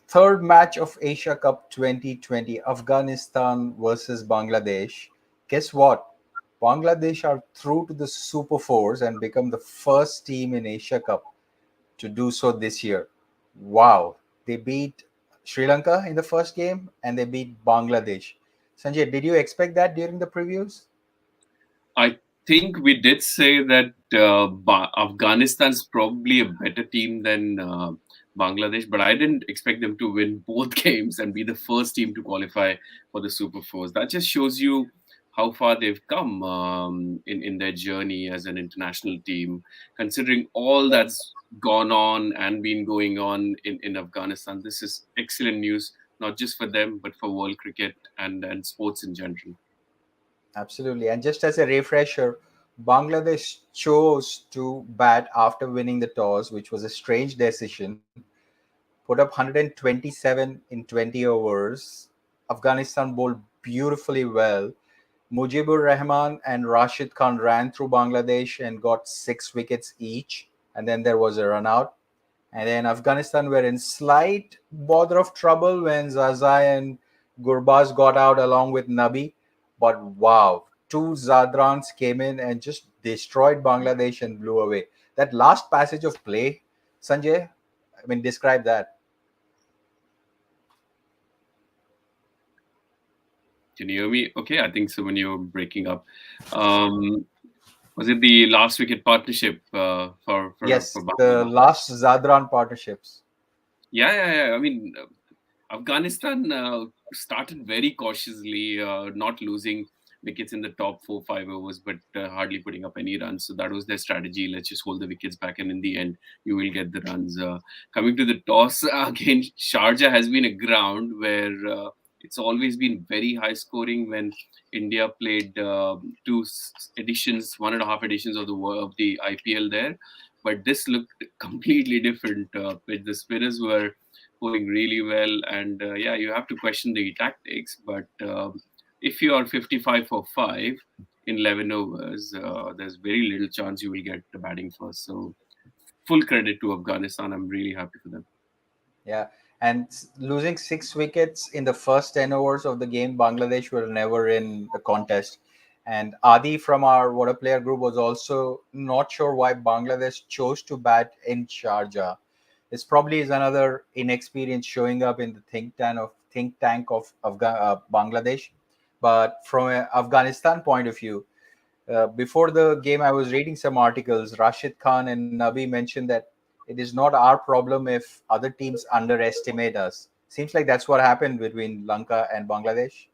Third match of Asia Cup 2020, Afghanistan versus Bangladesh. Guess what? Bangladesh are through to the Super Fours and become the first team in Asia Cup to do so this year. Wow. They beat Sri Lanka in the first game and they beat Bangladesh. Sanjay, did you expect that during the previews? I think we did say that Afghanistan's probably a better team than Bangladesh, but I didn't expect them to win both games and be the first team to qualify for the Super Fours. That just shows you how far they've come in their journey as an international team, considering all that's gone on and been going on in Afghanistan. This is excellent news, not just for them, but for world cricket and sports in general. Absolutely. And just as a refresher, Bangladesh chose to bat after winning the toss, which was a strange decision. Put up 127 in 20 overs. Afghanistan bowled beautifully well. Mujeeb Ur Rahman and Rashid Khan ran through Bangladesh and got 6 wickets each. And then there was a run out. And then Afghanistan were in slight bother of trouble when Zazai and Gurbaz got out along with Nabi. But wow, two Zadrans came in and just destroyed Bangladesh and blew away. That last passage of play, Sanjay, I mean, describe that. Can you hear me? Okay, I think so. When you're breaking up, um, was it the last wicket partnership for Yes, the Bangladesh? last Zadran partnerships. Yeah. I mean, Afghanistan started very cautiously, not losing wickets in the top 4 5 overs, but hardly putting up any runs. So that was their strategy. Let's just hold the wickets back, and in the end, you will get the runs. Coming to the toss again, Sharjah has been a ground where it's always been very high scoring. When India played editions, 1.5 editions of the IPL there, but this looked completely different. The spinners were going really well, and yeah, you have to question the tactics. But if you are 55 for 5 in 11 overs, there's very little chance you will get the batting first. So full credit to Afghanistan. I'm really happy for them. Yeah. And losing 6 wickets in the first 10 overs of the game, Bangladesh were never in the contest. And Adi from our water player group was also not sure why Bangladesh chose to bat in Sharjah. This probably is another inexperience showing up in the think tank of Bangladesh. But from an Afghanistan point of view, before the game, I was reading some articles. Rashid Khan and Nabi mentioned that it is not our problem if other teams underestimate us. Seems like that's what happened between Lanka and Bangladesh.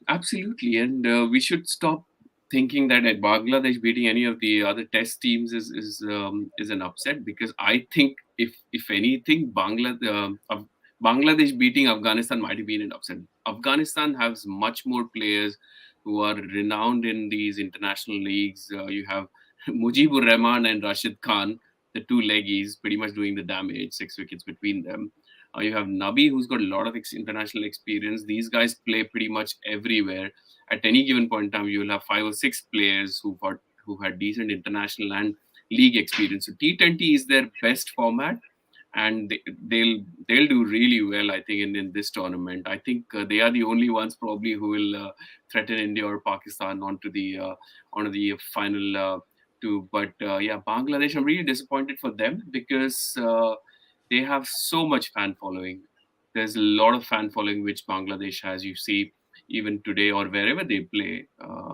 Absolutely, and we should stop thinking that at Bangladesh beating any of the other test teams is an upset, because I think if anything, Bangladesh beating Afghanistan might have been an upset. Afghanistan has much more players who are renowned in these international leagues. You have Mujeeb Ur Rahman and Rashid Khan, the two leggies, pretty much doing the damage, 6 wickets between them. You have Nabi, who's got a lot of international experience. These guys play pretty much everywhere. At any given point in time, you will have 5 or 6 players who had decent international and league experience. So T20 is their best format, and they'll do really well, I think, in this tournament. I think they are the only ones probably who will threaten India or Pakistan onto the final two. But yeah, Bangladesh, I'm really disappointed for them, because they have so much fan following. There's a lot of fan following which Bangladesh has. You see, even today or wherever they play.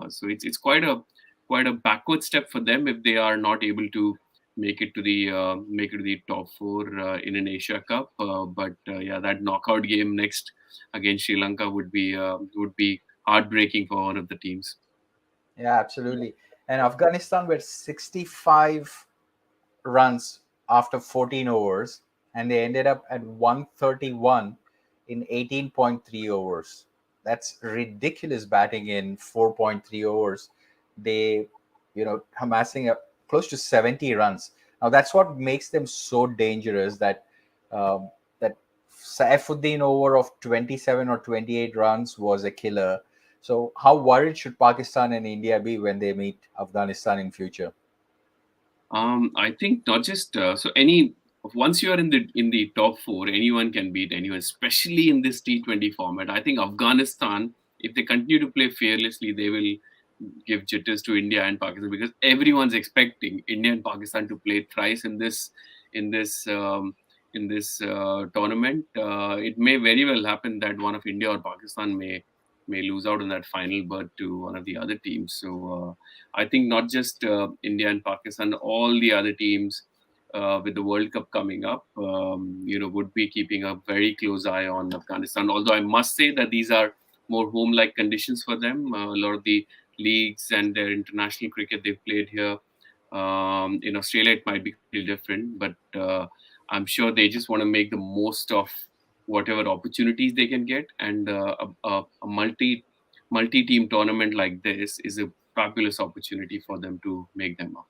So it's quite a backward step for them if they are not able to make it to the top four in an Asia Cup. But yeah, that knockout game next against Sri Lanka would be heartbreaking for one of the teams. Yeah, absolutely. And Afghanistan were 65 runs after 14 overs, and they ended up at 131 in 18.3 overs. That's ridiculous batting in 4.3 overs. They, amassing up close to 70 runs. Now that's what makes them so dangerous. That Saifuddin over of 27 or 28 runs was a killer. So how worried should Pakistan and India be when they meet Afghanistan in future? I think not just so any. once you are in the top four, anyone can beat anyone, especially in this T20 format. I think Afghanistan, if they continue to play fearlessly, they will give jitters to India and Pakistan, because everyone's expecting India and Pakistan to play thrice in this tournament. It may very well happen that one of India or Pakistan may lose out on that final berth to one of the other teams. So I think not just India and Pakistan, all the other teams, with the World Cup coming up, would be keeping a very close eye on Afghanistan. Although I must say that these are more home-like conditions for them. A lot of the leagues and their international cricket they've played here. In Australia, it might be completely different, but I'm sure they just want to make the most of whatever opportunities they can get. And a multi-team tournament like this is a fabulous opportunity for them to make them up.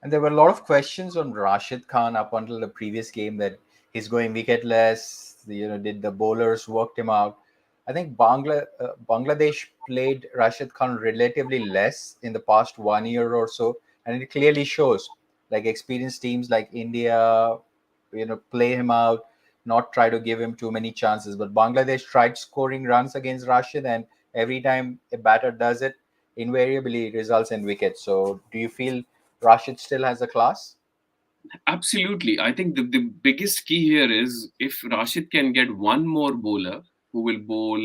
And there were a lot of questions on Rashid Khan up until the previous game that he's going wicketless. Did the bowlers worked him out? I think Bangladesh played Rashid Khan relatively less in the past 1 year or so, and it clearly shows. Like experienced teams like India, play him out, not try to give him too many chances. But Bangladesh tried scoring runs against Rashid, and every time a batter does it, invariably it results in wickets. So, do you feel Rashid still has a class? Absolutely. I think the biggest key here is if Rashid can get one more bowler who will bowl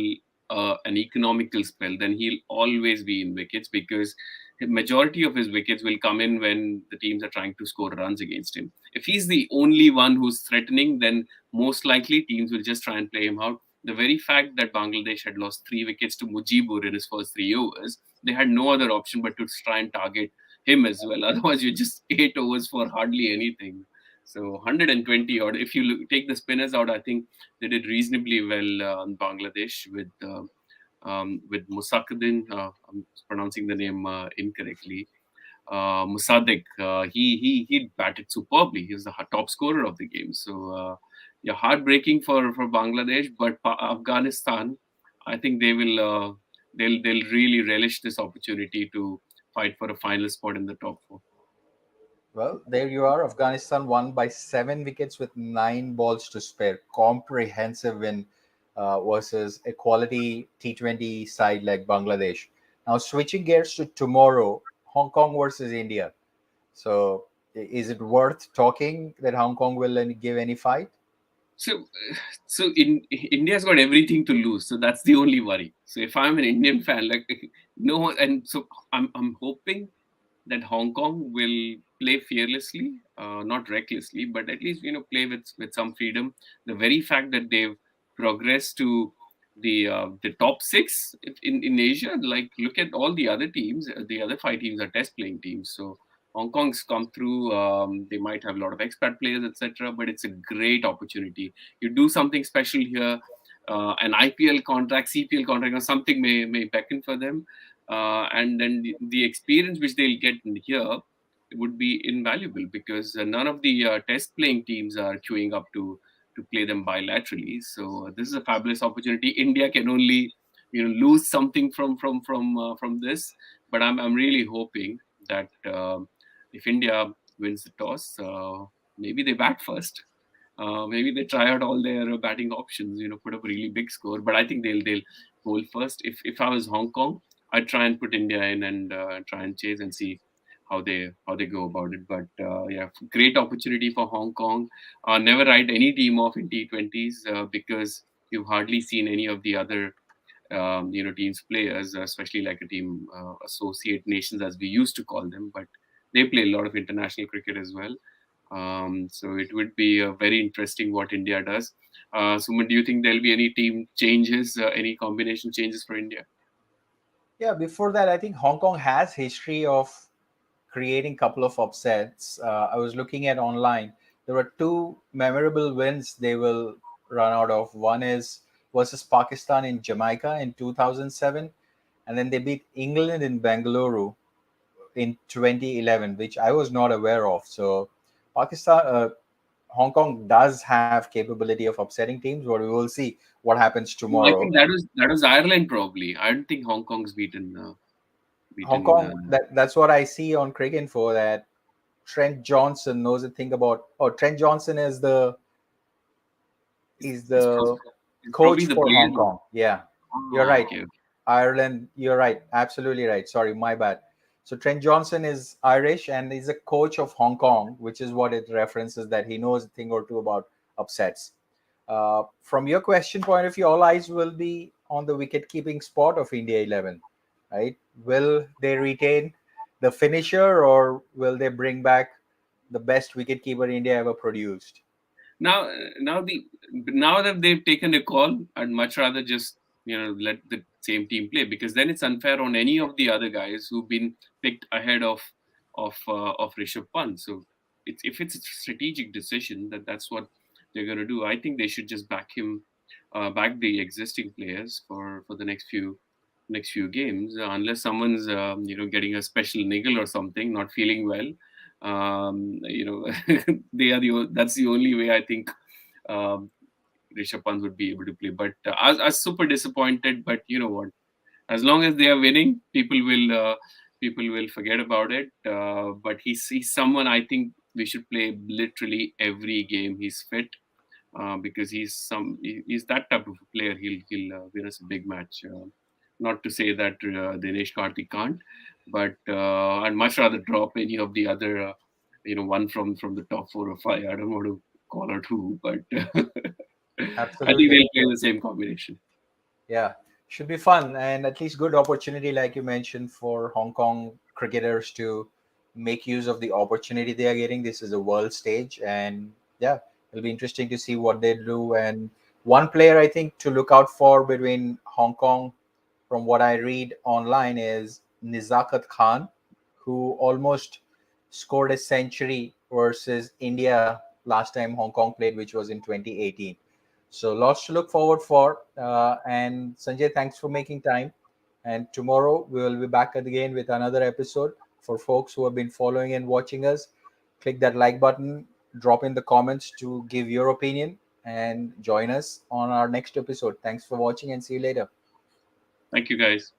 an economical spell, then he'll always be in wickets, because the majority of his wickets will come in when the teams are trying to score runs against him. If he's the only one who's threatening, then most likely teams will just try and play him out. The very fact that Bangladesh had lost 3 wickets to Mujeeb Ur in his first 3 overs, they had no other option but to try and target him as well. Otherwise, you just 8 overs for hardly anything. So 120 odd. If you take the spinners out, I think they did reasonably well in Bangladesh with Musakadin. I'm pronouncing the name incorrectly. Musadik. He batted superbly. He was the top scorer of the game. So yeah, heartbreaking for Bangladesh, but Afghanistan, I think they'll really relish this opportunity to fight for a final spot in the top four. Well, there you are. Afghanistan won by 7 wickets with 9 balls to spare. Comprehensive win versus a quality T20 side like Bangladesh. Now, switching gears to tomorrow, Hong Kong versus India. So, is it worth talking that Hong Kong will give any fight? So, in India's got everything to lose, so that's the only worry. So if I'm an Indian fan, like no, and so I'm hoping that Hong Kong will play fearlessly, not recklessly, but at least play with some freedom. The very fact that they've progressed to the top six in Asia, like look at all the other teams. The other 5 teams are test playing teams, so Hong Kong's come through. They might have a lot of expat players, etc. But it's a great opportunity. You do something special here. An IPL contract, CPL contract, or something may beckon for them, and then the experience which they'll get in here would be invaluable, because none of the test playing teams are queuing up to play them bilaterally. So this is a fabulous opportunity. India can only lose something from this, but I'm really hoping that if India wins the toss, maybe they bat first. Maybe they try out all their batting options, put up a really big score. But I think they'll bowl first. If I was Hong Kong, I'd try and put India in and try and chase and see how they go about it. But yeah, great opportunity for Hong Kong. Never write any team off in T20s, because you've hardly seen any of the other teams players, especially like a team associate nations as we used to call them, but they play a lot of international cricket as well. So it would be very interesting what India does. Suman, do you think there'll be any team changes, any combination changes for India? Yeah, before that, I think Hong Kong has history of creating couple of upsets. I was looking at online. There were two memorable wins they will run out of. One is versus Pakistan in Jamaica in 2007, and then they beat England in Bangalore in 2011, which I was not aware of. So Hong Kong does have capability of upsetting teams, but we will see what happens No, I tomorrow. think that was Ireland probably. I don't think Hong Kong's beaten Hong beaten. Kong, that's what I see on Cricinfo, that Trent Johnson knows a thing about. Oh, Trent Johnson is It's probably, the it's probably coach the for Hong player. Kong. Yeah, you're Oh, right. okay. Ireland, you're right. Absolutely right. Sorry, my bad. So Trent Johnson is Irish and he's a coach of Hong Kong, which is what it references that he knows a thing or two about upsets. From your question point of view, all eyes will be on the wicket keeping spot of India 11, right? Will they retain the finisher or will they bring back the best wicket keeper India ever produced? Now, now that they've taken a call, I'd much rather just let the same team play, because then it's unfair on any of the other guys who've been picked ahead of Rishabh Pant. So if it's a strategic decision that that's what they're going to do, I think they should just back the existing players for the next few games, unless someone's getting a special niggle or something, not feeling well. That's the only way I think um, Rishabh Pant would be able to play. But I was super disappointed. But you know what? As long as they are winning, people will forget about it. But he's someone I think we should play literally every game he's fit, because he's that type of a player. He'll win us a big match. Not to say that Dinesh Karthik can't, but I'd much rather drop any of the other, one from the top 4 or 5. I don't want to call out who, but I think Absolutely. they'll play the same combination. Yeah, should be fun and at least good opportunity, like you mentioned, for Hong Kong cricketers to make use of the opportunity they are getting. This is a world stage, and yeah, it'll be interesting to see what they do. And one player I think to look out for between Hong Kong, from what I read online, is Nizakat Khan, who almost scored a century versus India last time Hong Kong played, which was in 2018. So lots to look forward for. And Sanjay, thanks for making time. And tomorrow we will be back again with another episode. For folks who have been following and watching us, click that like button, drop in the comments to give your opinion, and join us on our next episode. Thanks for watching and see you later. Thank you, guys.